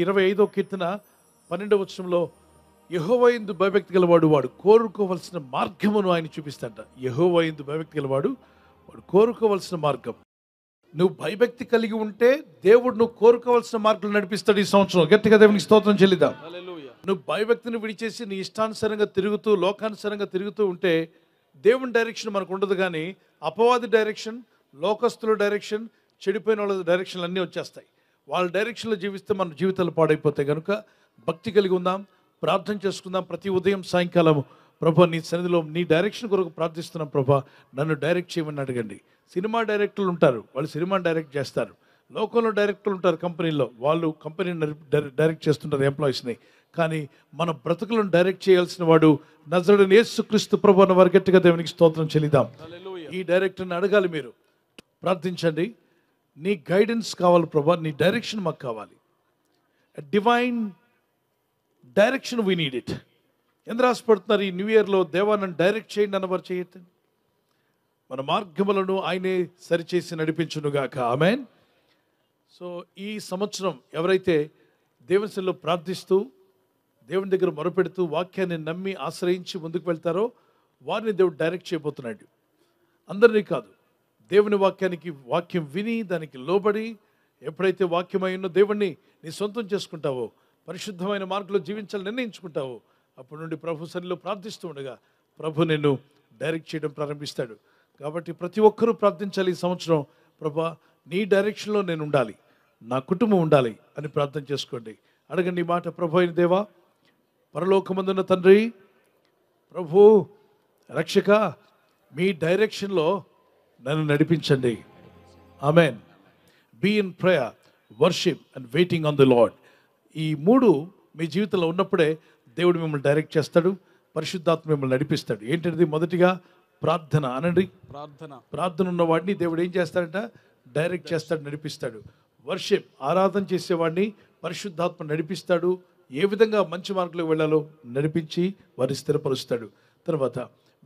25వ కీర్తన 12వ వచనంలో యెహోవా యందు భయభక్తి గలవాడు వాడు కోరుకోవలసిన మార్గమును ఆయన చూపిస్తాడంట. యెహోవా యందు భయభక్తి గలవాడు వాడు కోరుకోవలసిన మార్గం. నువ్వు భయభక్తి కలిగి ఉంటే దేవుడు నువ్వు కోరుకోవాల్సిన మార్గంలో నడిపిస్తాడు. ఈ సంవత్సరం గట్టిగా దేవునికి స్తోత్రం చెల్లిద్దాం. నువ్వు భయభక్తిని విడిచేసి నీ ఇష్టానుసారంగా తిరుగుతూ లోకానుసారంగా తిరుగుతూ ఉంటే దేవుని డైరెక్షన్ మనకు ఉండదు. కానీ అపవాది డైరెక్షన్, లోకస్తుల డైరెక్షన్, చెడిపోయిన వాళ్ళ డైరెక్షన్లు అన్నీ వచ్చేస్తాయి. వాళ్ళ డైరెక్షన్లో జీవిస్తే మన జీవితాలు పాడైపోతాయి. కనుక భక్తి కలిగి ఉందాం, ప్రార్థన చేసుకుందాం. ప్రతి ఉదయం సాయంకాలం ప్రభా నీ సన్నిధిలో నీ డైరెక్షన్ కొరకు ప్రార్థిస్తున్నాం. ప్రభా నన్ను డైరెక్ట్ చేయమని అడగండి. సినిమా డైరెక్టర్లు ఉంటారు, వాళ్ళు సినిమా డైరెక్ట్ చేస్తారు. లోకంలో డైరెక్టర్లు ఉంటారు కంపెనీలో, వాళ్ళు కంపెనీని డైరెక్ట్ చేస్తుంటారు ఎంప్లాయీస్ని. కానీ మన బ్రతుకులను డైరెక్ట్ చేయాల్సిన వాడు నజరేయుడైన యేసుక్రీస్తు ప్రభువు అన్న వారి గట్టిగా దేవునికి స్తోత్రం చెల్లిద్దాం. ఈ డైరెక్టర్ని అడగాలి, మీరు ప్రార్థించండి. నీ గైడెన్స్ కావాలి ప్రభా, నీ డైరెక్షన్ మాకు కావాలి. Divine direction we need it. ఎంత రాసిపడుతున్నారు ఈ న్యూ ఇయర్లో, దేవా నన్ను డైరెక్ట్ చేయండి అన్నవారు చేయొద్దు. మన మార్గములను ఆయనే సరిచేసి నడిపించునుగాక. ఆమేన్. సో ఈ సంవత్సరం ఎవరైతే దేవుని సన్నిధిలో ప్రార్థిస్తూ దేవుని దగ్గర మొరపెడుతూ వాక్యాన్ని నమ్మి ఆశ్రయించి ముందుకు వెళ్తారో వారిని దేవుడు డైరెక్ట్ చేయబోతున్నాడు. అందరినీ కాదు, దేవుని వాక్యం విని దానికి లోబడి ఎప్పుడైతే వాక్యమైనో దేవుణ్ణి నీ సొంతం చేసుకుంటావో, పరిశుద్ధమైన మార్గంలో జీవించాలని నిర్ణయించుకుంటావో, అప్పటి నుండి ప్రభు సన్నిధిలో ప్రార్థిస్తూ ఉండగా ప్రభు నిన్ను డైరెక్ట్ చేయడం ప్రారంభిస్తాడు. కాబట్టి ప్రతి ఒక్కరూ ప్రార్థించాలి ఈ సంవత్సరం, ప్రభా నీ డైరెక్షన్లో నేను ఉండాలి, నా కుటుంబం ఉండాలి అని ప్రార్థన చేసుకోండి. అడగండి ఈ మాట. ప్రభు అయిన దేవా, పరలోకమందున్న తండ్రి, ప్రభు రక్షక, మీ డైరెక్షన్లో నన్ను నడిపించండి. Amen. Be in prayer, worship and waiting on the Lord. ఈ మూడు మీ జీవితంలో ఉన్నప్పుడే దేవుడు మిమ్మల్ని డైరెక్ట్ చేస్తాడు, పరిశుద్ధాత్మ మిమ్మల్ని నడిపిస్తాడు. ఏంటంటే మొదటిగా ప్రార్థన అనండి. ప్రార్థన ఉన్నవాడిని దేవుడు ఏం చేస్తాడంట? డైరెక్ట్ చేస్తాడు, నడిపిస్తాడు. వర్షిప్, ఆరాధన చేసేవాడిని పరిశుద్ధాత్మ నడిపిస్తాడు. ఏ విధంగా మంచి మార్గంలో వెళ్ళాలో నడిపించి వారిని స్థిరపరుస్తాడు. తర్వాత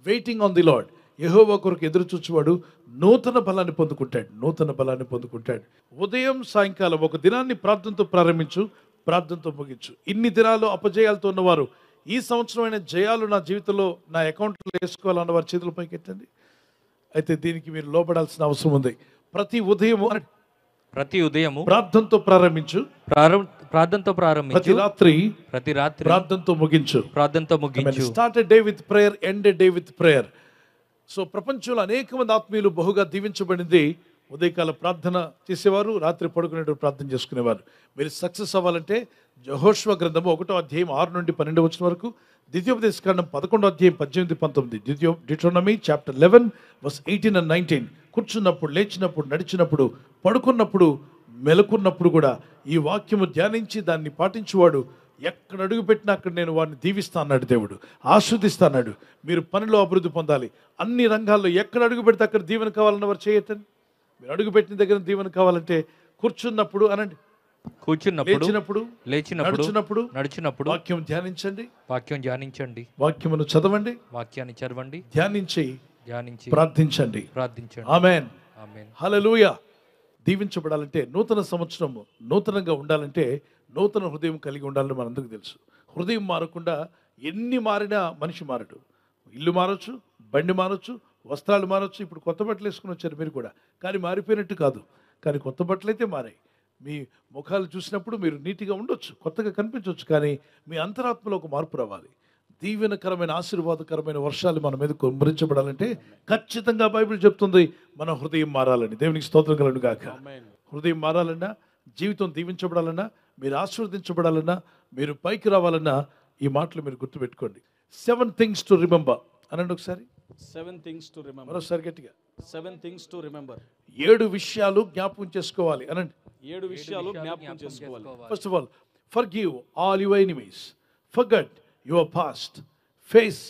వెయిటింగ్ ఆన్ ది లార్డ్, యెహోవా కొరకు ఎదురు చూచువాడు నూతన బలాన్ని పొందుకుంటాడు. ఉదయం సాయంకాలం ఒక దినాన్ని ప్రార్థనతో ప్రారంభించు, ప్రార్థనతో ముగించు. ఇన్ని దినాలు అపజయాలతో ఉన్నవారు ఈ సంవత్సరమైన జయాలు నా జీవితంలో నా అకౌంట్లో వేసుకోవాలన్న వారి చేతుల పైకి ఎత్తండి. అయితే దీనికి మీరు లోపడాల్సిన అవసరం ఉంది. ప్రతి ఉదయము ప్రార్థనతో ప్రారంభించు, ప్రతి రాత్రి ప్రార్థనతో ముగించు. Start a day with prayer, end a day with prayer. So ప్రపంచంలో అనేక మంది ఆత్మీయులు బహుగా దీవించబడింది ఉదయకాల ప్రార్థన చేసేవారు, రాత్రి పడుకునేటప్పుడు ప్రార్థన చేసుకునేవారు. మీరు సక్సెస్ అవ్వాలంటే యెహోషువ గ్రంథము 1వ అధ్యాయం 6 నుండి 12 వచనం వరకు, ద్వితీయోపదేశకాండం 11వ అధ్యాయం 18, 19, డిట్రోనమీ చాప్టర్ 11 వర్స్ 18 and 19. కూర్చున్నప్పుడు, లేచినప్పుడు, నడిచినప్పుడు, పడుకున్నప్పుడు, మెలకున్నప్పుడు కూడా ఈ వాక్యము ధ్యానించి దాన్ని పాటించువాడు ఎక్కడ అడుగు పెట్టినా అక్కడ నేను వాడిని దీవిస్తా అన్నాడు దేవుడు, ఆస్వాదిస్తా అన్నాడు. మీరు పనిలో అభివృద్ధి పొందాలి, అన్ని రంగాల్లో ఎక్కడ అడుగు పెడితే అక్కడ దీవెన కావాలన్న వారు చేయొద్దండి. మీరు అడుగు పెట్టిన దగ్గర దీవెన కావాలంటే కూర్చున్నప్పుడు అనండి, లేచినప్పుడు, నడిచినప్పుడు వాక్యం ధ్యానించండి, వాక్యమును చదవండి, ధ్యానించి ప్రార్థించండి. ఆమేన్. హల్లెలూయా. దీవించబడాలంటే, నూతన సంవత్సరము నూతనంగా ఉండాలంటే నూతన హృదయం కలిగి ఉండాలని మనందరికీ తెలుసు. హృదయం మారకుండా ఎన్ని మారినా మనిషి మారడు. ఇల్లు మారచ్చు, బండి మారచ్చు, వస్త్రాలు మారచ్చు. ఇప్పుడు కొత్త బట్టలు వేసుకుని వచ్చారు మీరు కూడా, కానీ మారిపోయినట్టు కాదు. కానీ కొత్త బట్టలు అయితే మారాయి. మీ ముఖాలు చూసినప్పుడు మీరు నీట్గా ఉండొచ్చు, కొత్తగా కనిపించవచ్చు, కానీ మీ అంతరాత్మలో ఒక మార్పు రావాలి. దీవెనకరమైన ఆశీర్వాదకరమైన వర్షాలు మన మీద కుమ్మరించబడాలంటే ఖచ్చితంగా బైబిల్ చెప్తుంది మన హృదయం మారాలని. దేవునికి స్తోత్రం కలుగును గాక. హృదయం మారాలన్నా, జీవితం దీవించబడాలన్నా, మీరు ఆశీర్వదించబడాలన్నా, మీరు పైకి రావాలన్నా ఈ మాటలు మీరు గుర్తుపెట్టుకోండి. 7 things to remember అనండి ఒకసారి. 7 things to remember. మరోసారి గట్టిగా. 7 things to remember. 7 విషయాలు జ్ఞాపకం చేసుకోవాలి అనండి. 7 విషయాలు జ్ఞాపకం చేసుకోవాలి. First of all, forgive all your enemies. Forget your past. Face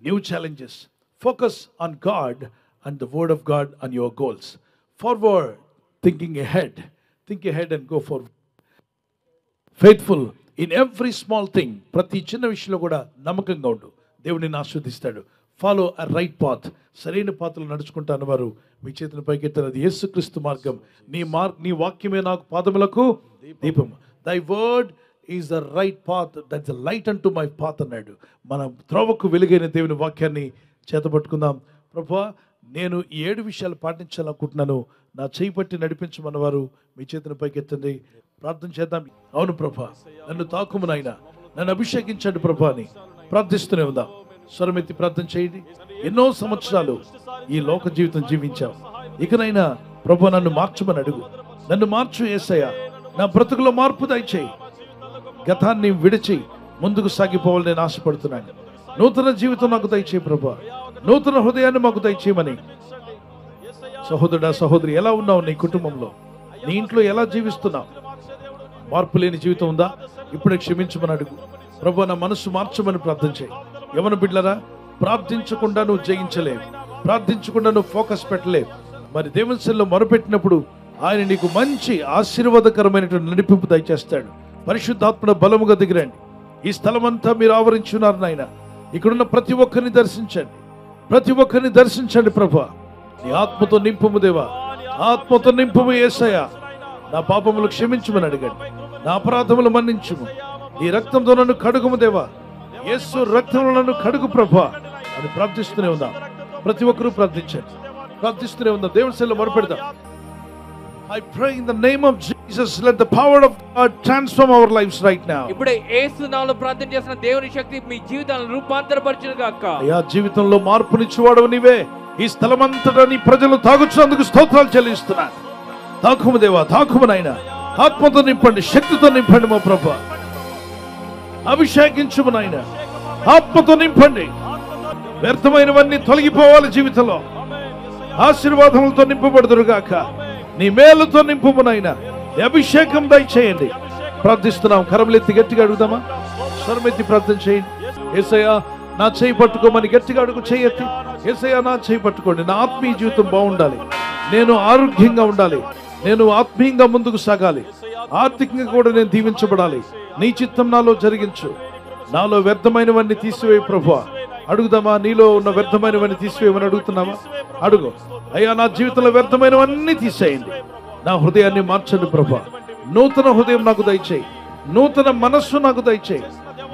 new challenges. Focus on God and the word of God and your goals. Forward, thinking ahead. Think ahead and go forward. Faithful in every small thing. ప్రతి చిన్న విషయంలో కూడా నమ్మకంగా ఉండు, దేవుడిని ఆస్వాదిస్తాడు. Follow a right path. సరైన పాత్రలు నడుచుకుంటాను వారు మీ చేతుల పైకి ఎత్తారు. అది యేసుక్రీస్తు మార్గం. నీ వాక్యమే నాకు పాదములకు దీపం. Thy word is the right path, that's the light అంటూ మై పాత్ అన్నాడు. మన త్రోవకు వెలుగైన దేవుని వాక్యాన్ని చేతపట్టుకుందాం. ప్రభువా, నేను ఈ 7 విషయాలు పాటించాలనుకుంటున్నాను, నా చేయి పట్టి నడిపించమన్న వారు మీ చేతిని పైకెత్తండి, ప్రార్థన చేద్దాం. అవును ప్రభా, నన్ను తాకుము నాయన, నన్ను అభిషేకించండి ప్రభా అని ప్రార్థిస్తూనే ఉందాం. స్వరమెత్తి ప్రార్థన చేయండి. ఎన్నో సంవత్సరాలు ఈ లోక జీవితం జీవించావు, ఇకనైనా ప్రభు నన్ను మార్చమని అడుగు. నన్ను మార్చు యేసయ్య, నా బ్రతుకులో మార్పు దయచేయి. గతాన్ని విడిచి ముందుకు సాగిపోవాలని నేను ఆశపడుతున్నాను. నూతన జీవితం నాకు దయచేయి ప్రభా, నూతన హృదయాన్ని మాకు దయచేయమని. సహోదరుడా, సహోదరి, ఎలా ఉన్నావు? నీ కుటుంబంలో, నీ ఇంట్లో ఎలా జీవిస్తున్నావు? మార్పు లేని జీవితం ఉందా? ఇప్పుడే క్షమించమని అడుగు. ప్రభు, నా మనసు మార్చమని ప్రార్థన చేయి. యవన బిడ్డలారా, ప్రార్థించకుండా నువ్వు జయించలేవు, ప్రార్థించకుండా నువ్వు ఫోకస్ పెట్టలేవు. మరి దేవుని సన్నిధిలో మొరపెట్టినప్పుడు ఆయన నీకు మంచి ఆశీర్వాదకరమైనటువంటి నడిపింపు దయచేస్తాడు. పరిశుద్ధాత్మల బలముగా దిగిరండి. ఈ స్థలం అంతా మీరు ఆవరించున్నారు నాయన. ఇక్కడున్న ప్రతి ఒక్కరిని దర్శించండి, ప్రతి ఒక్కరిని దర్శించండి ప్రభా. నీ ఆత్మతో నింపుము దేవా, ఆత్మతో నింపుము యేసయ్య. నా పాపములు క్షమించుమని అడగండి, నా అపరాధములు మన్నించుము. నీ రక్తంతో నన్ను కడుగుము దేవా, యేసు రక్తంలో నన్ను కడుగు ప్రభా అని ప్రార్థిస్తూనే ఉందాం. ప్రతి ఒక్కరూ ప్రార్థించండి, ప్రార్థిస్తూనే ఉందాం. దేవుని సన్నిధిలో మొరపెడదాం. I pray in the name of Jesus, let the power of God transform our lives right now. ఇప్పుడే యేసు నామములో ప్రార్థన చేస్తున్న దేవుని శక్తి మీ జీవితాలను రూపాంతరపరచును గాక. అయ్యా, జీవితంలో మార్పునిచ్చేవాడు నీవే. ఈ స్థలమంతటా నీ ప్రజలు తాగుచున్నందుకు స్తోత్రాలు చెల్లిస్తున్నాను. తాకుము దేవా, తాకుము నాయనా. ఆత్మతో నింపండి, శక్తితో నింపండి మా ప్రభా. అభిషేకించుము నాయనా, ఆత్మతో నింపండి. వ్యర్థమైనవన్నీ తొలగిపోవాలి జీవితంలో. ఆశీర్వాదములతో నింపబడుదురుగాక. నీ మేలుతో నింపుము నాయనా. నీ అభిషేకం దయచేయండి. ప్రార్థిస్తున్నాం. కరములెత్తి గట్టిగా అడుగుదామా? స్వరమెత్తి ప్రార్థన చేయండి. యేసయ్యా, నా చేయి పట్టుకోమని గట్టిగా అడుగు. చేయెత్తి, యేసయ్యా నా చేయి పట్టుకోండి. నా ఆత్మీయ జీవితం బాగుండాలి, నేను ఆరోగ్యంగా ఉండాలి, నేను ఆత్మీయంగా ముందుకు సాగాలి, ఆర్థికంగా కూడా నేను దీవించబడాలి. నీ చిత్తం నాలో జరిగించు. నాలో వ్యర్థమైనవన్నీ తీసివేయి ప్రభువా. అడుగుదామా? నీలో ఉన్న వ్యర్థమైనవన్నీ తీసివేయమని అడుగుతున్నామా? అడుగు. అయ్యా, నా జీవితంలో వ్యర్థమైనవన్నీ తీసేయండి, నా హృదయాన్ని మార్చండి ప్రభా. నూతన హృదయం నాకు దయచేయి, నూతన మనస్సు నాకు దయచేయి,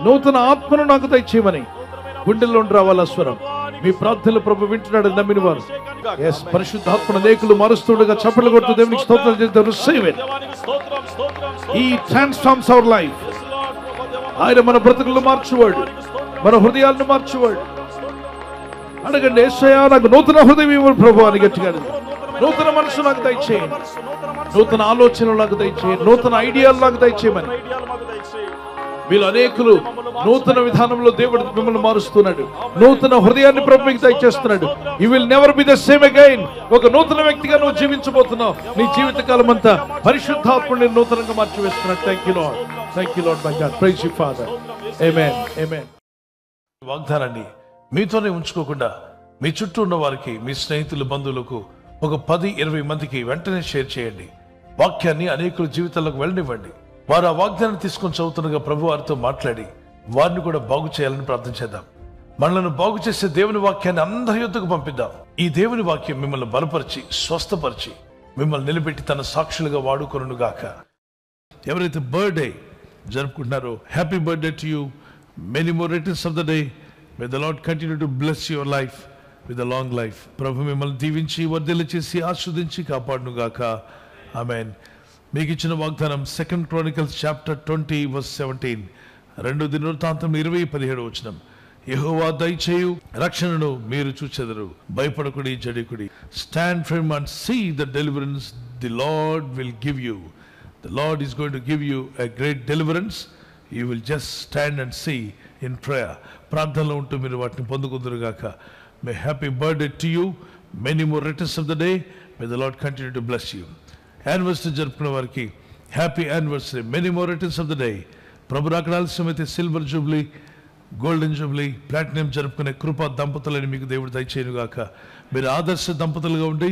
నూతన ఆత్మను నాకు దయచేయమని గుండెల్లో రావాల స్వరం. మీ ప్రార్థనలు ప్రభు వింటున్నాడు నమ్మిన వారు. ఎస్, పరిశుద్ధాత్మను అనేకులు మారుస్తుండగా చప్పట్లు కొడుతూ దేవునికి స్తోత్రాలు చేస్తారు. Receive it. ఈ ట్రాన్స్ఫార్మ్స్ అవర్ లైఫ్. ఆయన మన బ్రతుకులను మార్చువాడు, మన హృదయాలను మార్చువాడు. అడగండి, యేసయ్యా నాకు నూతన హృదయం ఇవ్వండి ప్రభు అని గట్టిగా అడగండి. నూతన మనసు నాకు దయచేయండి, నూతన ఆలోచనలు నాకు దయచేయండి, నూతన ఐడియాలు నాకు దయచేయమని. వీళ్ళు అనేకులు నూతన విధానంలో దేవుడు మిమ్మల్ని మారుస్తున్నాడు. నూతన హృదయాన్ని ప్రభు మీకు దయచేస్తున్నాడు. You will never be the same again. ఒక నూతన వ్యక్తిగా నువ్వు జీవించబోతున్నావు. నీ జీవితకాలం అంతా పరిశుద్ధాత్ముడిని నూతనంగా మార్చివేస్తున్నాడు. Thank you Lord, thank you Lord my God. Praise you Father. Amen, amen. వాగ్దానాన్ని మీతోనే ఉంచుకోకుండా మీ చుట్టూ ఉన్న వారికి, మీ స్నేహితులు, బంధువులకు ఒక 10-20 మందికి వెంటనే షేర్ చేయండి. వాక్యాన్ని అనేకుల జీవితాలకు వెళ్ళనివ్వండి. వారు ఆ వాగ్దానం తీసుకొని చదువుతుండగా ప్రభు వారితో మాట్లాడి వారిని కూడా బాగు చేయాలని ప్రార్థన చేద్దాం. మనలను బాగు చేసే దేవుని వాక్యాన్ని అందరి యొద్దకు పంపిద్దాం. ఈ దేవుని వాక్యం మిమ్మల్ని బలపరిచి, స్వస్థపరిచి, మిమ్మల్ని నిలబెట్టి తన సాక్షులుగా వాడుకొనును గాక. ఎవరైతే బర్త్డే జరుపుకుంటున్నారో, happy birthday to you. Many more returns of the day. May the Lord continue to bless your life with a long life. ప్రభు మిమ్మల్ని దీవించి, వర్ధిల్ల చేసి, ఆశీర్వదించి కాపాడును గాక. ఆమేన్. మీకు ఇచ్చిన వాగ్దానం 2 Chronicles chapter 20 verse 17. 2 దినవృత్తాంతం 20:17 వచనం. యెహోవా దయచేయు రక్షణను మీరు చూచెదరు. భయపడకుడి, జడికుడి. Stand firm and see the deliverance the Lord will give you. The Lord is going to give you a great deliverance. You will just stand and see in prayer. ప్రార్థనలో ఉంటూ మీరు వాటిని పొందుకుందురుగాక. May happy birthday to you. Many more returns of the day. May the Lord continue to bless you. Anniversary జరుపుకున్న వారికి happy anniversary. Many more returns of the day. ప్రభు రాకడ ఆలస్యమైతే silver jubilee, golden jubilee, platinum జరుపుకునే కృపా దంపతులని మీకు దేవుడు దయచేయునుగాక. మీరు ఆదర్శ దంపతులుగా ఉండి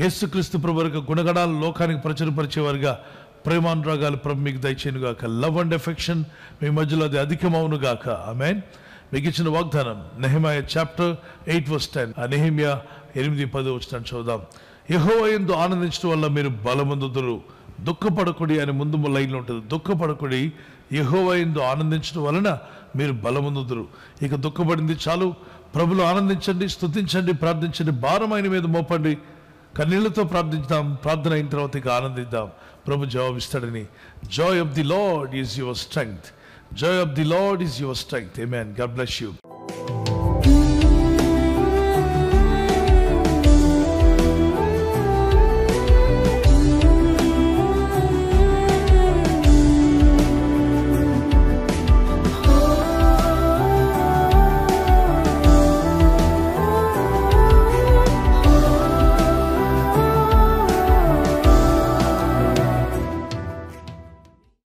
యేసుక్రీస్తు ప్రభు యొక్క గుణగణాలు లోకానికి ప్రచురపరిచేవారుగా, ప్రేమానురాగాలు ప్రభు మీకు దయచేయునుగాక. లవ్ అండ్ ఎఫెక్షన్ మీ మధ్యలో అది అధికమవునుగాక. ఆమేన్. మీకు ఇచ్చిన వాగ్దానం నెహెమయా చాప్టర్ 8 verse 10. ఆ నెహెమ్యా 8-10 వచనం చదువుదాం. యెహోవా యందు ఆనందించడం వల్ల మీరు బలమొందుదురు. దుఃఖపడకుడి అని ముందు లైన్లో ఉంటుంది. దుఃఖపడకుడి, యెహోవా యందు ఆనందించడం వలన మీరు బలముందుదురు. ఇక దుఃఖపడింది చాలు, ప్రభులు ఆనందించండి, స్తుతించండి, ప్రార్థించండి, భారం ఆయన మీద మోపండి, కన్నీళ్లతో ప్రార్థిద్దాం, ప్రార్థన అయిన తర్వాత ఇక ఆనందిద్దాం, ప్రభు జవాబిస్తాడని. Joy of the Lord is your strength. Joy of the Lord is your strength. Amen. God bless you.